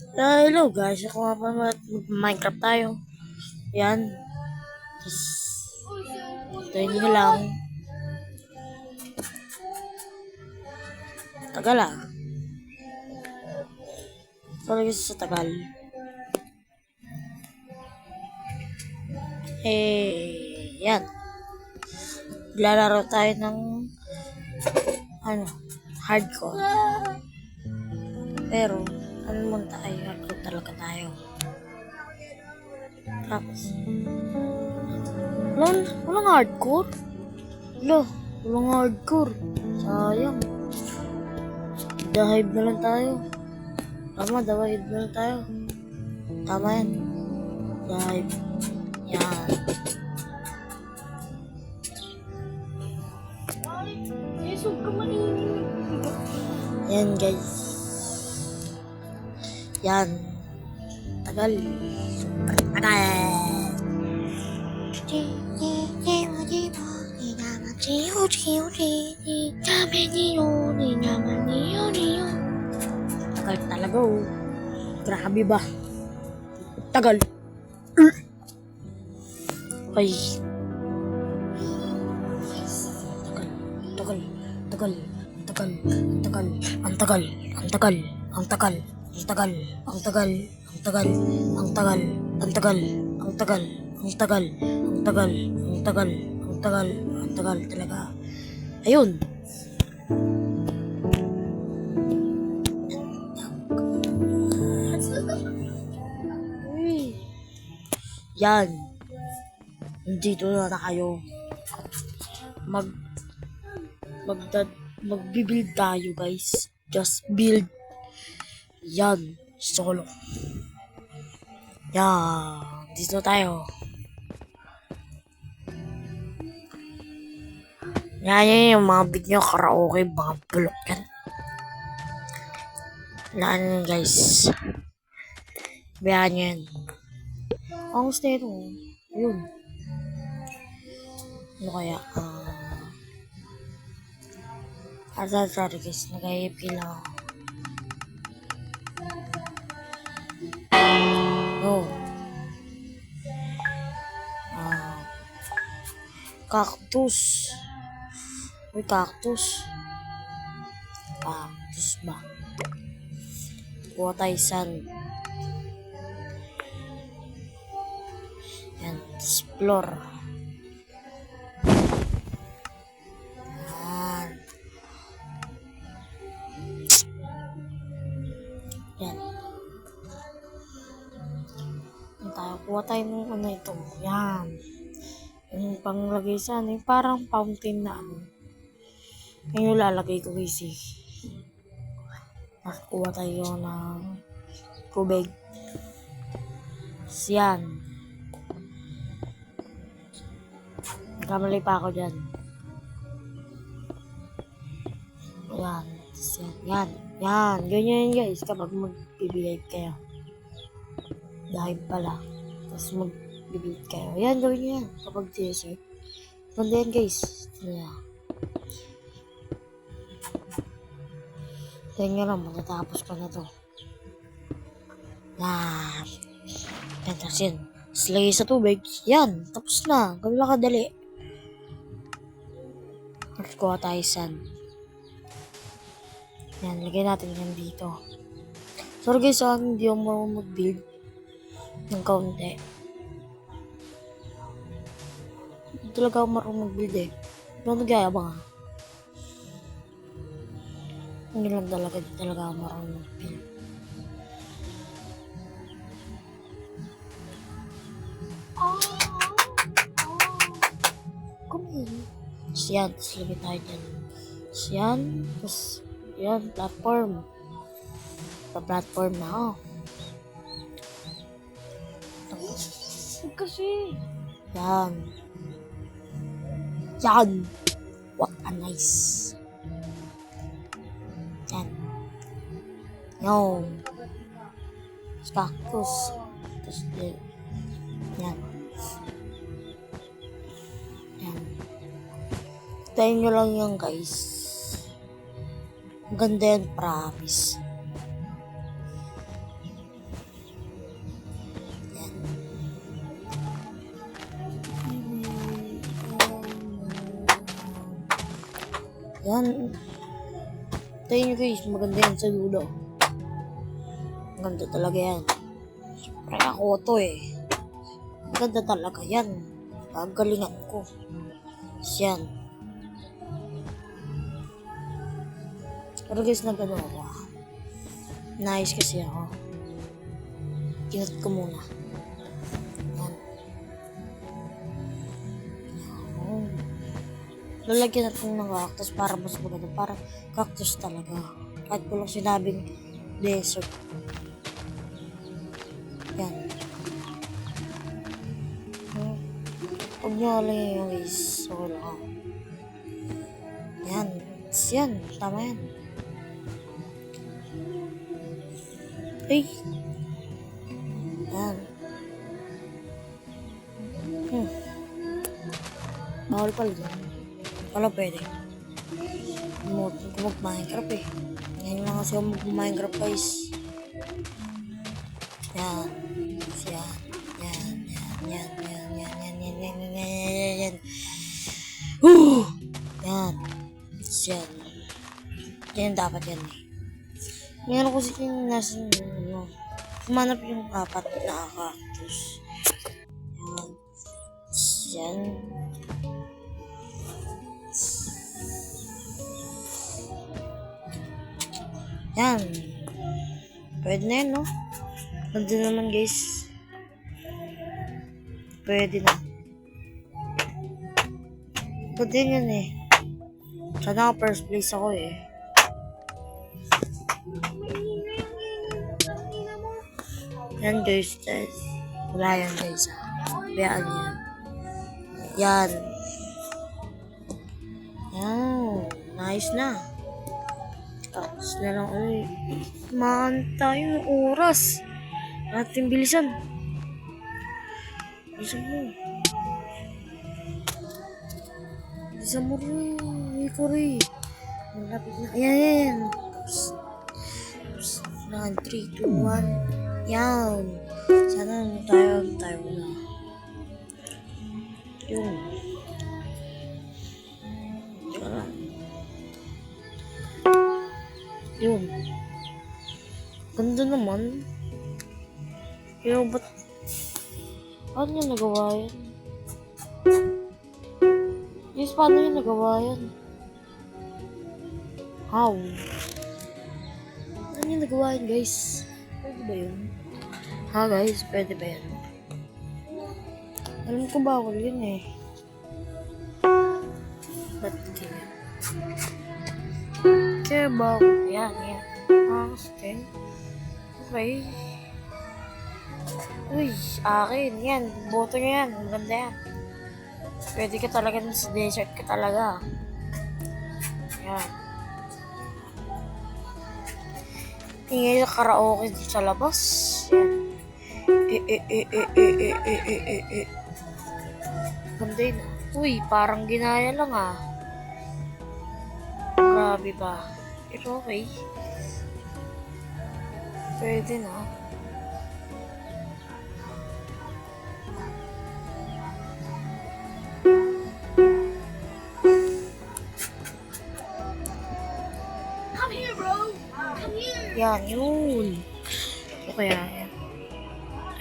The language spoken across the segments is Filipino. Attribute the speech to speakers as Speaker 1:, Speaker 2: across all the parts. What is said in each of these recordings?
Speaker 1: Hello guys, ako nga pala Minecraft tayo. Yan. Tapos, tayo nyo lang. Tagal ah. Sorry sa tagal. Yan. Lalaro tayo ng hardcore. Pero, muna tayo, hardcore talaga tayo. Tapos, walang hardcore? Walang hardcore. Sayang. Dive na lang tayo. Dive na lang tayo. Tama yan. Dive. Yan. Yan guys. Yan. Tagal. Tagal. Tagal talaga oh. Grabe ba? Tagal. Ay. Tagal. Ang tagal. Talaga. Ayun. Yan. Dito na tayo. Magbibuild tayo guys. Just build. Yan. Solo. Yan. Dito tayo. Yan yung mga video karaoke. Mga bulok yan. Naan guys. Bayan nyo yan. Ang gusto ito. Yun. Ano kaya? Sorry guys. Nag-IAP lang ako. No. Cactus. Uy, cactus. Cactus ba? Kuha tayo sand. Yan. Explore. Yan. Kuha tayo ng ito. Yan. Yung panglagay sa yung parang fountain na Yung lalagay ko kasi. Kuha tayo ng tubig. Yan. Kamali pa ako dyan. Yan. Ganyan guys kapag magbibigay kayo. Dive pala. Tapos magbibigay kayo. Yan, gawin nyo yan. Kapag desert. Ganda yan guys. Tingnan nyo lang. Matatapos ko na to. Yan. Tapos yan. Slay sa tubig. Yan. Tapos na. Gawin lang kadali. Kuha tayo sand. Yan. Lagay natin yan dito. Sorry guys, hindi ako marunong mag-build ng kaunti. Hindi talaga ako marunong mag-build eh. Pero nag-ayabang ah. Hindi lang talaga ako marunong mag-build. Kumain. Tapos yan. Tapos lagay tayo dyan. Tapos yan. Tapos yan. Platform. Pa-platform na ako. Kasi. Yan. What a nice. Yan. Yung. Cactus. Tapos din. Yan. Tayo nyo lang yan guys. Ang ganda yan, promise. Yan. Tayo nyo guys, maganda yan sa dulo. Maganda talaga yan. Siyempre ako to eh. Maganda talaga yan. Gagalingan ko. Yan. Pero guys, nagano ako. Nice kasi ako. Kinat ko muna. Yan. Oh. Lalagyan natin ng cactus para mas maganda. Para cactus talaga. Kahit ko lang sinabing desert. Yan. Huwag nyo alam yung guys. So, wala. Yan. Yan. Tama yan. Ay. Yan. Bawal pala dyan. Wala pwede. Umutin ko mag-Minecraft eh. Ngayon lang kasi ako mag-Minecraft guys. Yan. Yan. Yan. Yan. Yan. Yan. Yan. Yan. Yan. Yan. Yan. Yan. Yan. Yan. Yan dapat yan eh. Meron ko kasi yung nasa ano. Kumanap yung apat na cactus. Yan. Yan. Yan. Pwede na yan, no? Pwede naman, guys. Pwede na. Pwede yan, eh. Sana first place ako, eh. Yan, guys. Wala yan, guys. Bayaan yan. Yan. Yan. Nice na. Tapos na lang ulit. Maan tayo ng oras. Natin bilisan. Bilisan mo. Bilisan mo rin. Iko rin. Malapit na. Ayan. Tapos na. 3, 2, 1. Yan. Sana tayo na. Yun. Sana. Yun. Ganda naman. Pero ba't... Paano niya nagawa yan? Yes, paano niya nagawa yan? How? Paano niya nagawa yan, guys? Pwede ba yun? Ha, guys? Pwede ba yan? Alam ko bawal yun eh. Ba't kaya? Kaya bawal. Yan. Okay. Okay. Uy, akin. Yan. Boto nyo yan. Maganda yan. Pwede ka talaga sa desert ka talaga. Yan. Tingin sa karaoke dito sa labas. Yan. Ganda yun. Uy, parang ginaya lang ah. Grabe ba? Pero okay. Pwede na.
Speaker 2: Come here, bro. Come here.
Speaker 1: Yan, yun. O kaya yan.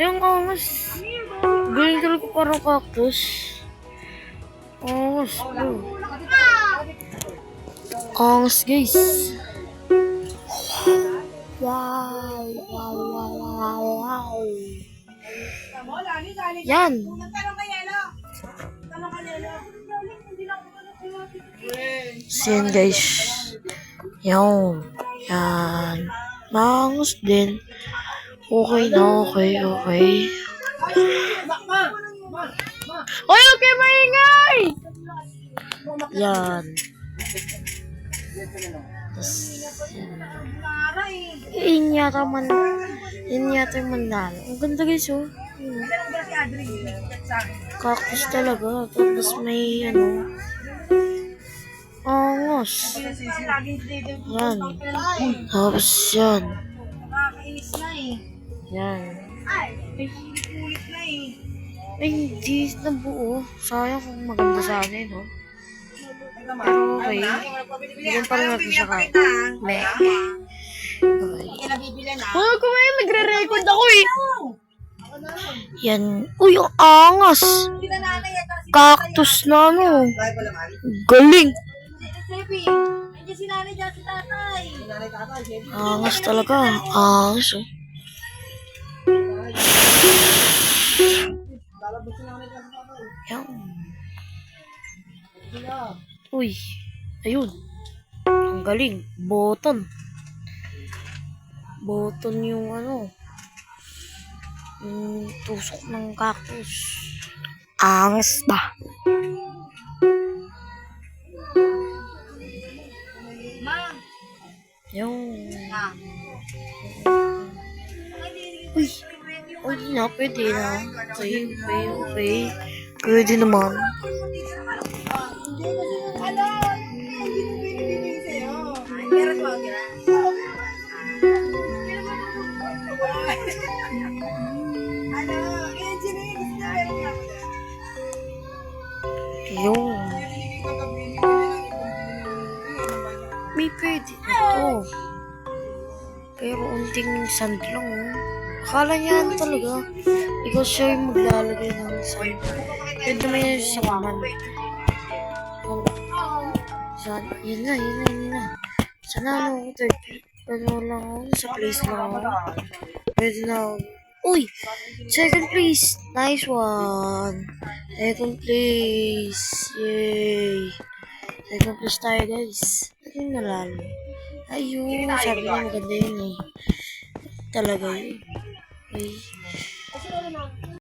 Speaker 1: Ayun ka, mas. Galing talaga parang cactus. Angas, bro. Angas, guys. Wow. Yan. So, yan, guys. Yan. Yan. Angas din. Okay na, okay. Oy, okay, maingay! Yan. Yun yata yung manalo. Ang ganda guys, oh. Cactus talaga. Tapos may, angos. Yan. Tapos yan. Yan. Ay, hindi na buo. Sayang kung maganda sana yun, oh. Pero okay. Bigyan pa rin natin siya ka. Meh. Okay. Kumain, nagre-record ako eh. Yan. Uy, ang angas. Cactus na ano. Galing. Angas talaga. Angas oh. Yan. Uy. Ayun. Ang galing. Button. Button yung ano. Yung tusok ng cactus. Angas ba? Yung... Uy. Pwede na, pwede na. Okay. Pwede naman. Yung... May pwede na to. Pero unting sand lang oh. Akala niya ano talaga. Ikaw siya yung maglalagay ng sand. Pwede naman yun sa kaman. Sana, yun na. Sana ano, third ano lang ako, sa place lang ako. Pwede na ako. Uy! Second place! Nice one! Second place! Yay! Second place tayo guys. Ano nalalo? Ayun, sabi niya maganda yun eh. Talaga yun. Okay.